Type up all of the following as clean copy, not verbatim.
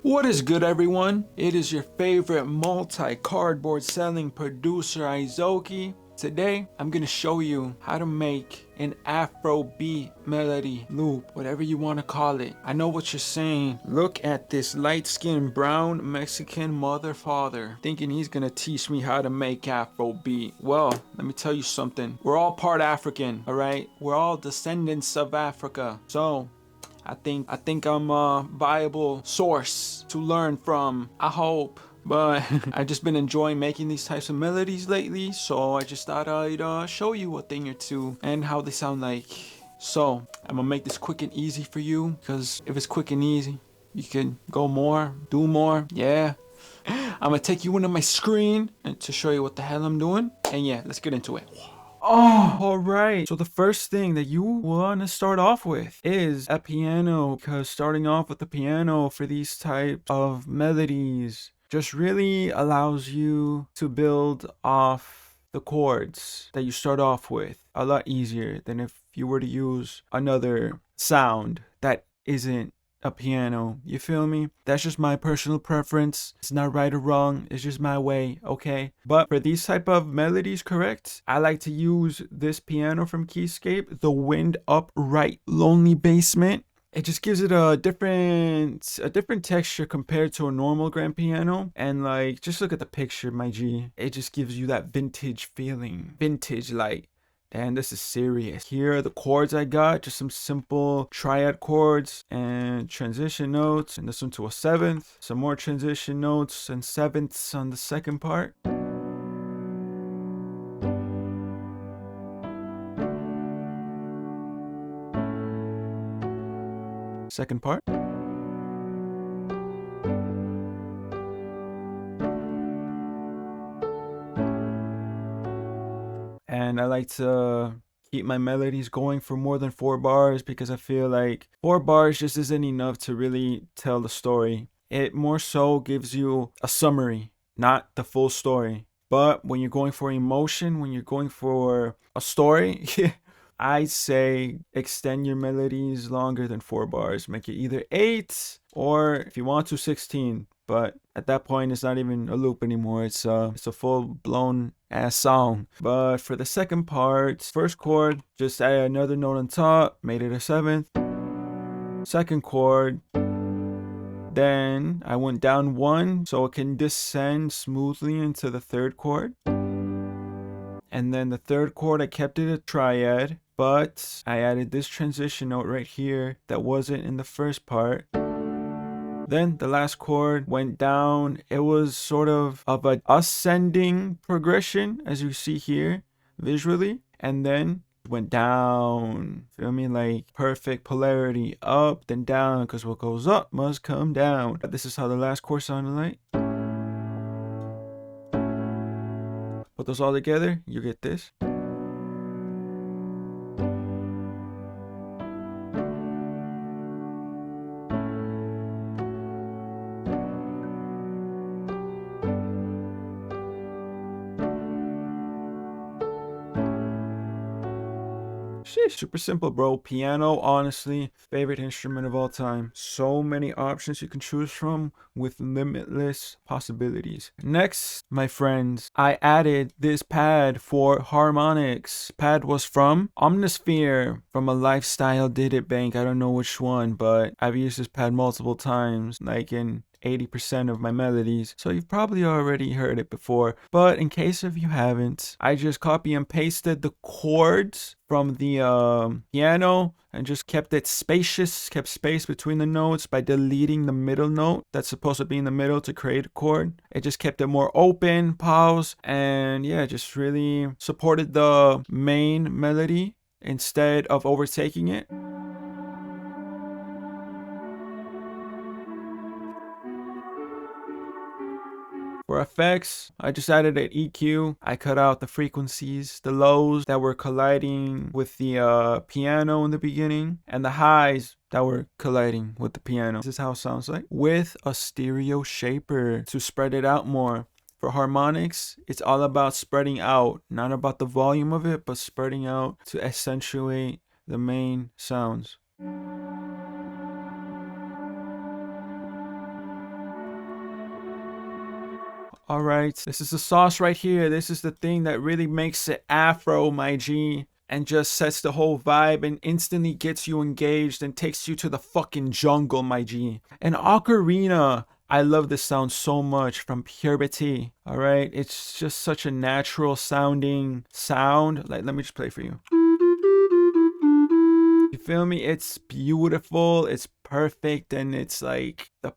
What is good, everyone? It is your favorite multi-cardboard selling producer, Izoki. Today, I'm gonna show you how to make an Afrobeat melody loop, whatever you want to call it. I know what you're saying. Look at this light-skinned brown Mexican mother father thinking he's gonna teach me how to make Afrobeat. Well, let me tell you something. We're all part African, all right? We're all descendants of Africa. So I think I'm a viable source to learn from, I hope. But I've just been enjoying making these types of melodies lately, so I just thought I'd show you a thing or two and how they sound like. So I'm gonna make this quick and easy for you, because if it's quick and easy, you can go more, do more. Yeah. I'm gonna take you into my screen and to show you what the hell I'm doing. And yeah, let's get into it. Oh, all right. So the first thing that you want to start off with is a piano, because starting off with the piano for these type of melodies just really allows you to build off the chords that you start off with a lot easier than if you were to use another sound that isn't a piano. You feel me? That's just my personal preference. It's not right or wrong. It's just my way, okay? But for these type of melodies, correct, I like to use this piano from Keyscape, the Wind Upright Lonely Basement. It just gives it a different texture compared to a normal grand piano. And like, just look at the picture, my G. It just gives you that vintage feeling. Vintage, like, and this is serious. Here are the chords I got, just some simple triad chords and transition notes, and this one to a seventh, some more transition notes and sevenths on the second part. Second part. And I like to keep my melodies going for more than 4 bars, because I feel like 4 bars just isn't enough to really tell the story. It more so gives you a summary, not the full story. But when you're going for emotion, when you're going for a story, I say extend your melodies longer than 4 bars. Make it either 8 or, if you want to, 16. But at that point, it's not even a loop anymore. It's a full-blown ass song. But for the second part, first chord, just add another note on top, made it a seventh. Second chord, then I went down 1 so it can descend smoothly into the third chord. And then the third chord, I kept it a triad, but I added this transition note right here that wasn't in the first part. Then the last chord went down. It was sort of an ascending progression, as you see here visually, and then went down. Feel me? Like perfect polarity, up then down, because what goes up must come down. This is how the last chord sounded like. Put those all together, you get this. Super simple, bro. Piano, honestly, favorite instrument of all time. So many options you can choose from with limitless possibilities. Next, my friends, I added this pad for harmonics. Pad was from Omnisphere, from a Lifestyle Did It Bank. I don't know which one, but I've used this pad multiple times, like in 80% of my melodies, so you've probably already heard it before. But in case if you haven't, I just copy and pasted the chords from the piano and just kept it spacious, kept space between the notes by deleting the middle note that's supposed to be in the middle to create a chord. It just kept it more open, pause, and yeah, just really supported the main melody instead of overtaking it. For effects, I just added an EQ. I cut out the frequencies, the lows that were colliding with the piano in the beginning, and the highs that were colliding with the piano. This is how it sounds like with a stereo shaper to spread it out more. For harmonics, it's all about spreading out, not about the volume of it, but spreading out to accentuate the main sounds. All right, this is the sauce right here. This is the thing that really makes it Afro, my G, and just sets the whole vibe and instantly gets you engaged and takes you to the fucking jungle, my G. And ocarina, I love this sound so much from Purity. All right, it's just such a natural sounding sound. Like, let me just play for you. You feel me? It's beautiful, it's perfect, and it's like the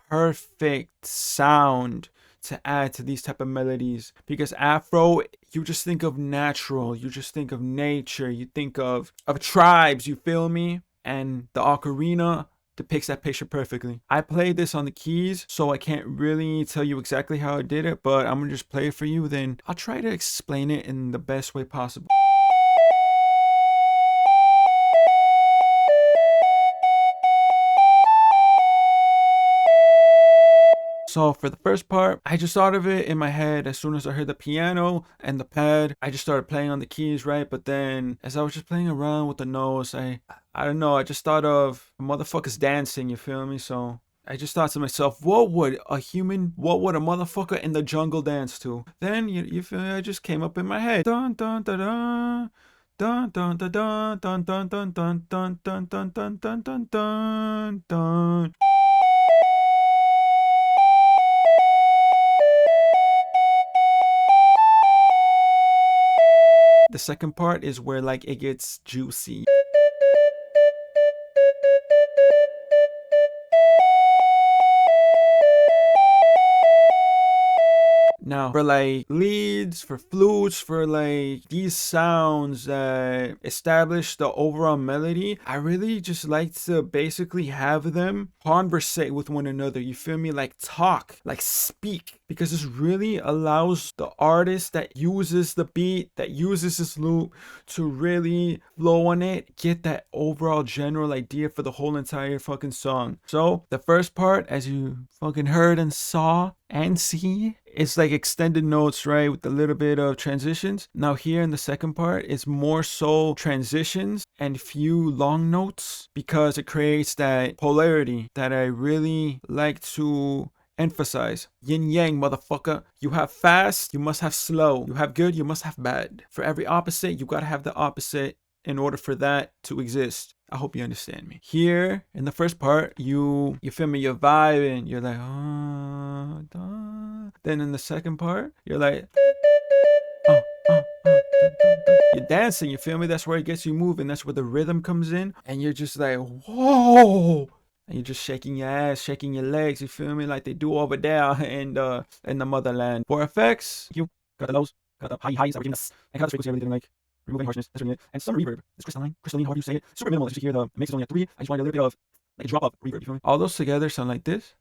perfect sound to add to these type of melodies. Because Afro, you just think of natural, you just think of nature, you think of tribes, you feel me? And the ocarina depicts that picture perfectly. I played this on the keys, so I can't really tell you exactly how I did it, but I'm gonna just play it for you, then I'll try to explain it in the best way possible. So for the first part, I just thought of it in my head as soon as I heard the piano and the pad. I just started playing on the keys, right? But then as I was just playing around with the notes, I don't know, I just thought of motherfuckers dancing, you feel me? So I just thought to myself, what would a motherfucker in the jungle dance to? Then you feel me? I just came up in my head. Dun dun dun dun. Dun dun dun dun dun dun dun dun dun dun dun dun dun dun dun dun. The second part is where like it gets juicy. Now, for like leads, for flutes, for like these sounds that establish the overall melody, I really just like to basically have them conversate with one another. You feel me? Like talk, like speak, because this really allows the artist that uses the beat, that uses this loop to really flow on it, get that overall general idea for the whole entire fucking song. So the first part, as you fucking heard and saw and see, it's like extended notes, right, with a little bit of transitions. Now here in the second part, it's more so transitions and few long notes, because it creates that polarity that I really like to emphasize. Yin yang, motherfucker. You have fast, you must have slow. You have good, you must have bad. For every opposite, you gotta have the opposite in order for that to exist. I hope you understand me. Here in the first part, you feel me, you're vibing, you're like, oh, duh. Then in the second part, you're like, dun, dun, dun. You're dancing, you feel me? That's where it gets you moving. That's where the rhythm comes in, and you're just like, whoa. And you're just shaking your ass, shaking your legs, you feel me? Like they do over there in the motherland. For effects, you got the lows, got the highs, everything. And got the frequency, I really didn't like. Removing harshness, that's really it. And some reverb. It's crystalline, however you say it. Super minimal, as you hear the mix is only at 3. I just wanted a little bit of like a drop of reverb, you feel me? All those together sound like this.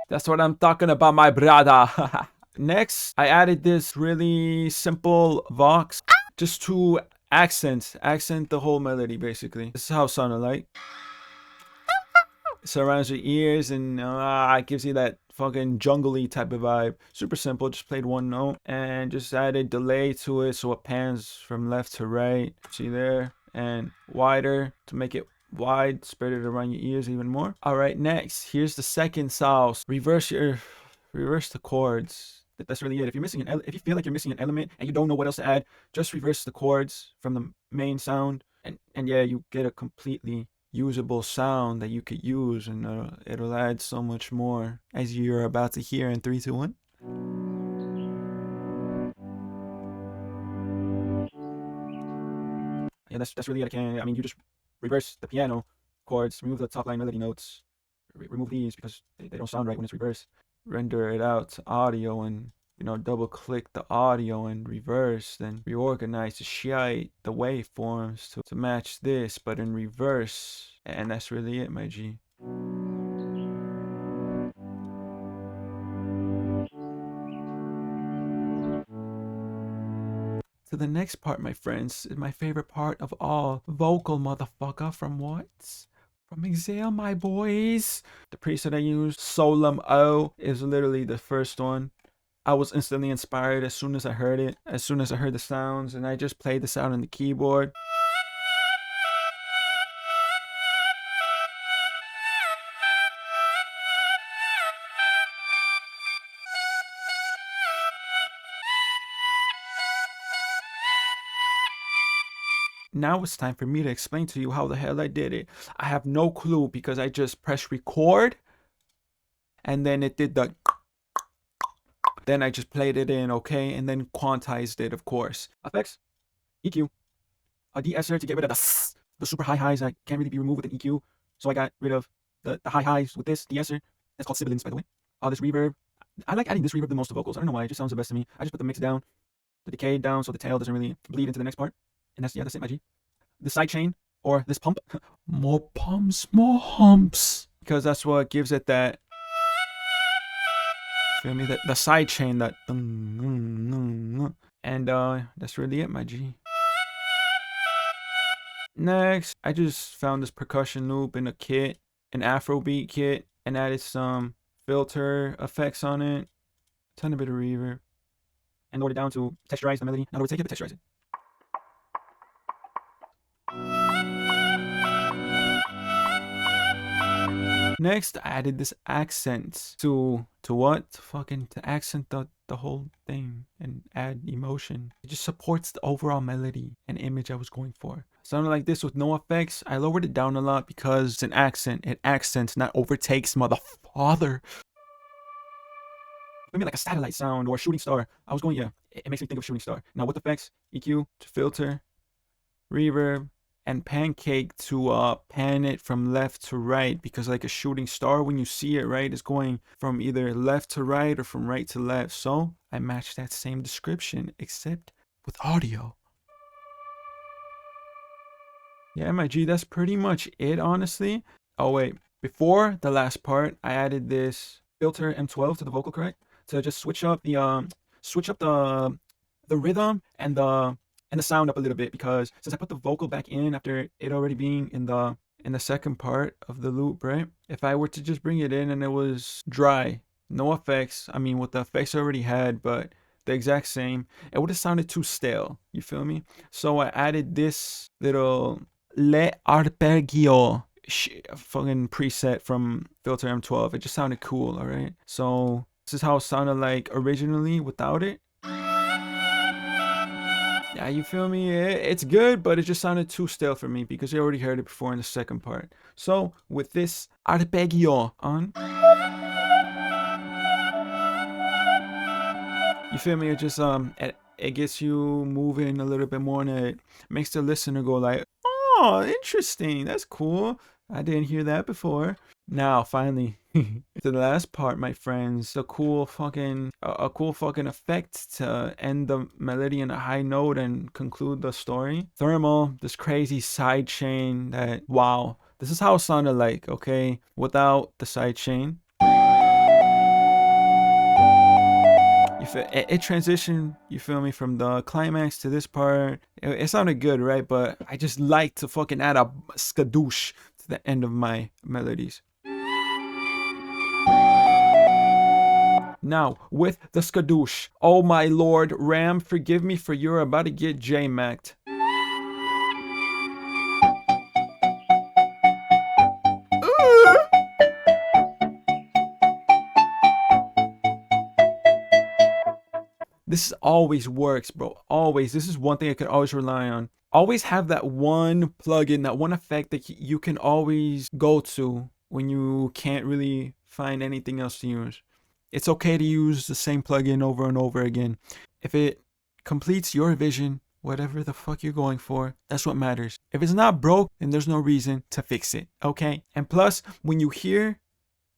That's what I'm talking about, my brother. Next, I added this really simple vox just to accent the whole melody, basically. This is how it sounded like. It surrounds your ears and it gives you that fucking jungly type of vibe. Super simple, just played one note and just added delay to it so it pans from left to right. See there? And wider to make it wide, spread it around your ears even more. All right, next, here's the second sauce. Reverse the chords. That's really it. If you're missing if you feel like you're missing an element and you don't know what else to add, just reverse the chords from the main sound, and yeah, you get a completely usable sound that you could use, and it'll add so much more, as you're about to hear in 3, 2, 1. Yeah, that's really it. I mean, you just reverse the piano chords, remove the top line melody notes, remove these because they don't sound right when it's reversed. Render it out to audio and double click the audio and reverse, then reorganize the shite, the waveforms to match this, but in reverse. And that's really it, my G. To the next part, my friends, is my favorite part of all. Vocal, motherfucker. From what? from Exhale, my boys. The preset I use, Solemn O, is literally the first one. I was instantly inspired as soon as I heard it, as soon as I heard the sounds, and I just played this out on the keyboard. Now it's time for me to explain to you how the hell I did it. I have no clue because I just pressed record and then it did the then I just played it in, okay, and then quantized it, of course. Effects, EQ, a de-esser to get rid of the super high highs I can't really be removed with an EQ, so I got rid of the high highs with this de-esser. That's called sibilance, by the way. This reverb, I like adding this reverb the most to vocals. I don't know why, it just sounds the best to me. I just put the mix down, the decay down, so the tail doesn't really bleed into the next part. And that's, yeah, that's it, my G. The side chain, or this pump, more pumps, more humps, because that's what gives it that, feel me, that the side chain, that, and that's really it, my G. Next, I just found this percussion loop in a kit, an Afrobeat kit, and added some filter effects on it, a tiny bit of reverb, and lowered it down to texturize the melody. Not overtake it, but texturize it. Next, I added this accent to what? To accent the whole thing and add emotion. It just supports the overall melody and image I was going for. Sounded like this with no effects. I lowered it down a lot because it's an accent. It accents, not overtakes, motherfather. Maybe like a satellite sound or a shooting star. I was going, yeah, it makes me think of shooting star. Now with effects, EQ to filter, reverb, and pancake to pan it from left to right, because like a shooting star, when you see it, right, is going from either left to right or from right to left. So I matched that same description except with audio. Yeah, my G, that's pretty much it, honestly. Oh wait, before the last part, I added this filter M12 to the vocal correct to just switch up the rhythm and the sound up a little bit, because since I put the vocal back in after it already being in the second part of the loop, right? If I were to just bring it in and it was dry, no effects, I mean with the effects I already had, but the exact same, it would have sounded too stale, you feel me? So I added this little Le Arpeggio fucking preset from Filter M12. It just sounded cool, alright? So this is how it sounded like originally without it. Yeah, you feel me? It's good, but it just sounded too stale for me because I already heard it before in the second part. So with this arpeggio on, you feel me? It just it gets you moving a little bit more, and it makes the listener go like, oh, interesting, that's cool. I didn't hear that before. Now, finally, to the last part, my friends, a cool fucking effect to end the melody on a high note and conclude the story. Thermal, this crazy side chain that, wow, this is how it sounded like, okay, without the side chain. You feel it transitioned, you feel me, from the climax to this part. It sounded good, right? But I just like to fucking add a skadoosh to the end of my melodies. Now, with the skadoosh, oh my lord, Ram, forgive me for you're about to get J-Macked. This always works, bro. Always. This is one thing I could always rely on. Always have that one plugin, that one effect that you can always go to when you can't really find anything else to use. It's okay to use the same plugin over and over again. If it completes your vision, whatever the fuck you're going for, that's what matters. If it's not broke, then there's no reason to fix it, okay? And plus, when you hear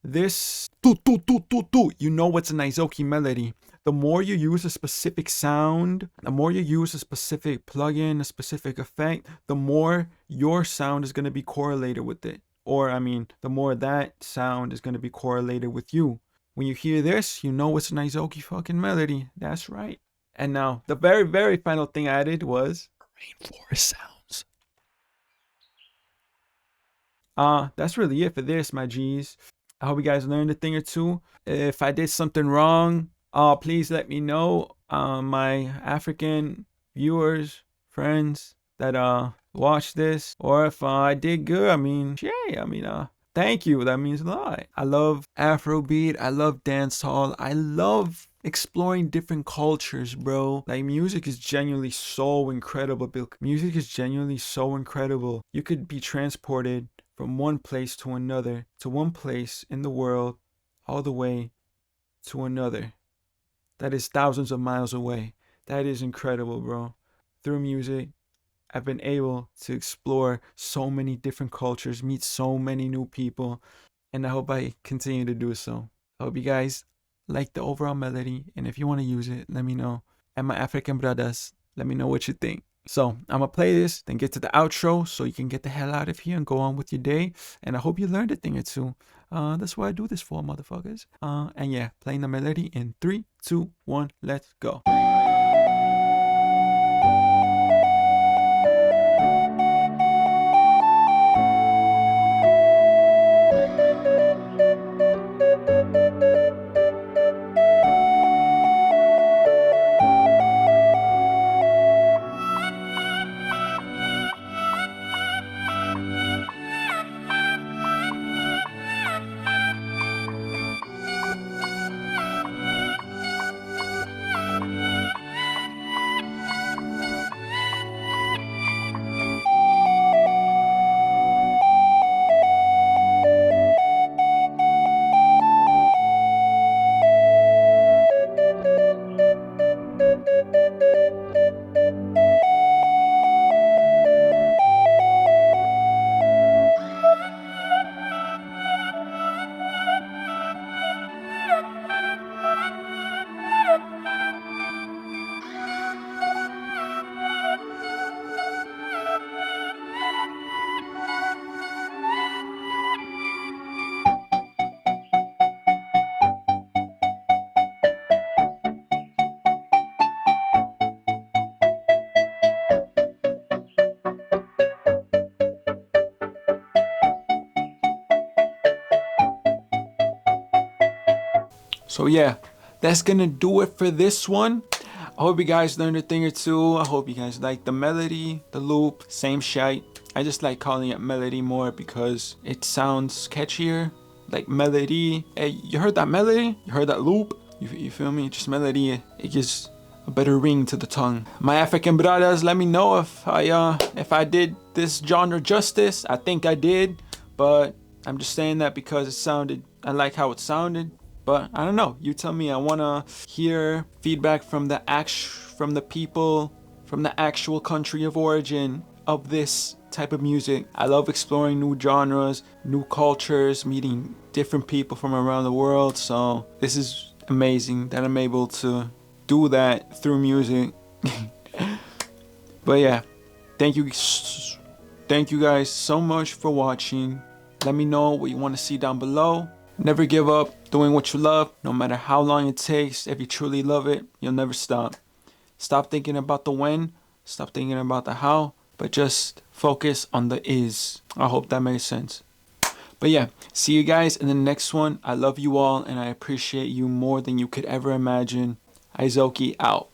this, you know it's an Izoki melody. The more you use a specific sound, the more you use a specific plugin, a specific effect, the more your sound is going to be correlated with it. Or, I mean, the more that sound is going to be correlated with you. When you hear this, you know it's an Izoki fucking melody. That's right. And now, the very, very final thing I added was rainforest sounds. That's really it for this, my G's. I hope you guys learned a thing or two. If I did something wrong, please let me know. My African viewers, friends that watch this, or if I did good, I mean, yay, I mean, thank you. That means a lot. I love Afrobeat. I love dancehall. I love exploring different cultures, bro. Like, music is genuinely so incredible. Music is genuinely so incredible. You could be transported from one place to another, to one place in the world, all the way to another. That is thousands of miles away. That is incredible, bro. Through music, I've been able to explore so many different cultures, meet so many new people, and I hope I continue to do so. I hope you guys like the overall melody, and if you want to use it, let me know. And my African brothers, let me know what you think. So I'm gonna play this, then get to the outro so you can get the hell out of here and go on with your day. And I hope you learned a thing or two. That's what I do this for, motherfuckers. And yeah, playing the melody in 3, 2, 1, let's go. So yeah, that's gonna do it for this one. I hope you guys learned a thing or two. I hope you guys like the melody, the loop, same shite. I just like calling it melody more because it sounds catchier. Like melody. Hey, you heard that melody? You heard that loop? You feel me? Just melody. It gives a better ring to the tongue. My African brothers, let me know if I did this genre justice. I think I did, but I'm just saying that because I like how it sounded. But I don't know. You tell me. I wanna hear feedback from the people from the actual country of origin of this type of music. I love exploring new genres, new cultures, meeting different people from around the world. So this is amazing that I'm able to do that through music. But yeah, thank you guys so much for watching. Let me know what you want to see down below. Never give up doing what you love, no matter how long it takes. If you truly love it, you'll never stop. Stop thinking about the when, stop thinking about the how, but just focus on the is. I hope that makes sense. But yeah, see you guys in the next one. I love you all and I appreciate you more than you could ever imagine. Izoki out.